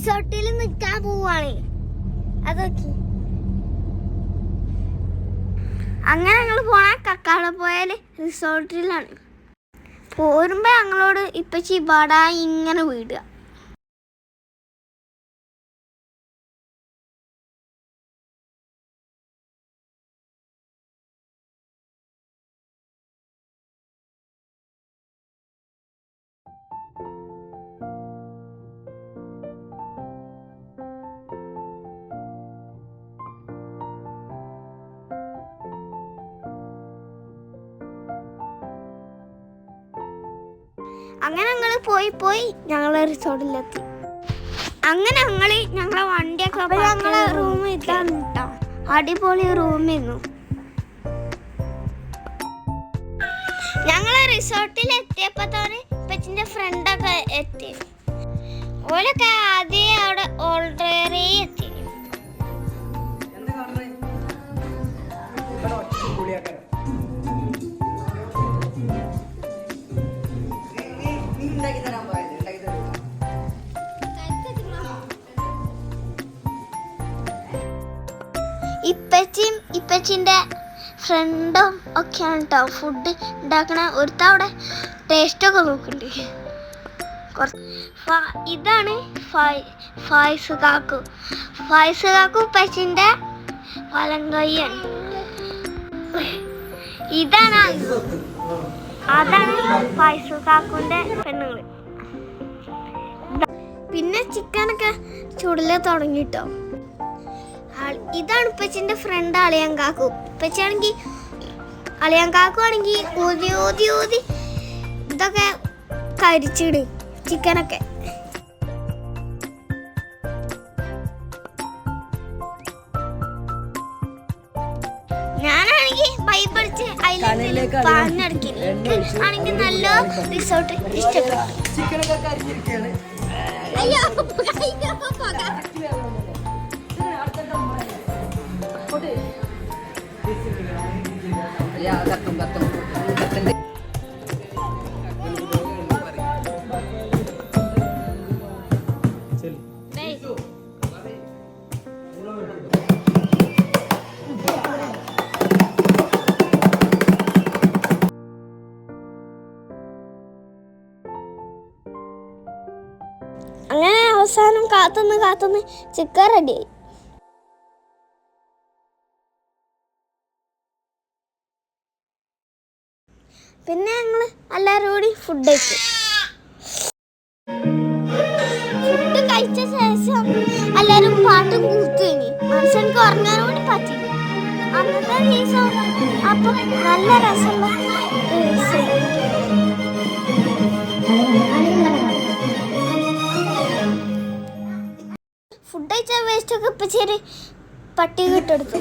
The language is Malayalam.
റിസോർട്ടിൽ നിൽക്കാൻ പോവാണ്. അതൊക്കെ അങ്ങനെ ഞങ്ങൾ പോണ കക്കാടംപൊയിൽ റിസോർട്ടിലാണ്. പോരുമ്പോ ഞങ്ങളോട് ഇപ്പച്ചി ബാടാ ഇങ്ങനെ വീടുക. അങ്ങനെ ഞങ്ങൾ ഞങ്ങളെ റിസോർട്ടിലെത്തി. അങ്ങനെ ഞങ്ങളെ വണ്ടിയൊക്കെ ഞങ്ങളെ റൂം ഇതാണ് കേട്ടോ. അടിപൊളി റൂമിന്നു. ഞങ്ങളെ റിസോർട്ടിൽ എത്തിയപ്പോ തന്നെ ഇപ്പച്ചിന്റെ ഫ്രണ്ടൊക്കെ എത്തി. ഓലൊക്കെ ആദ്യം അവിടെ ഓൾറെഡി എത്തി. ഇപ്പച്ചിന്റെ ഫ്രണ്ടും ഒക്കെയാണ് കേട്ടോ ഫുഡ് ഉണ്ടാക്കണ. ഒരുത്ത അവിടെ ടേസ്റ്റൊക്കെ നോക്കുന്നുണ്ട്. ഇതാണ് ഫായിസ് കാക്കു. ഇപ്പച്ചിന്റെ വലങ്കയ്യാണ്. അതാണ് ഫായിസ് കാക്കുന്റെ പെണ്ണുങ്ങള്. പിന്നെ ചിക്കനൊക്കെ ചുടല് തുടങ്ങിട്ടോ. ഇതാണ് ഇപ്പച്ചിന്റെ ഫ്രണ്ട് അളിയങ്കാക്കു. ഇപ്പച്ചാണെങ്കിൽ അളിയങ്കാക്കു ആണെങ്കിൽ ഊതി ഊതി ഊതി ഇതൊക്കെ കരിച്ചിട് ചിക്കനൊക്കെ. ഞാനാണെങ്കിൽ ബൈബിളിച്ച് അതിലേക്ക് പാഞ്ഞടക്കില്ല. ആണെങ്കിൽ നല്ല റിസോർട്ട് ഇഷ്ടപ്പെട്ടു. അയ്യോ അങ്ങനെ അവസാനം കാത്തുനിന്ന് ചിക്കൻ റെഡിയായി. പിന്നെ ഞങ്ങൾ എല്ലാവരും കൂടി ഫുഡ് കഴിച്ചു. ഫുഡ് കഴിച്ച ശേഷം എല്ലാവരും പാട്ടും കൂത്തുകഴിഞ്ഞു. മനുഷ്യർക്ക് ഉറങ്ങാൻ കൂടി പറ്റില്ല. അന്നത്തെ ദിവസം അപ്പം നല്ല രസമുള്ള ഫുഡ് കഴിച്ച വേസ്റ്റൊക്കെ ഇപ്പം ചെറിയ പട്ടി കിട്ടെടുത്തു.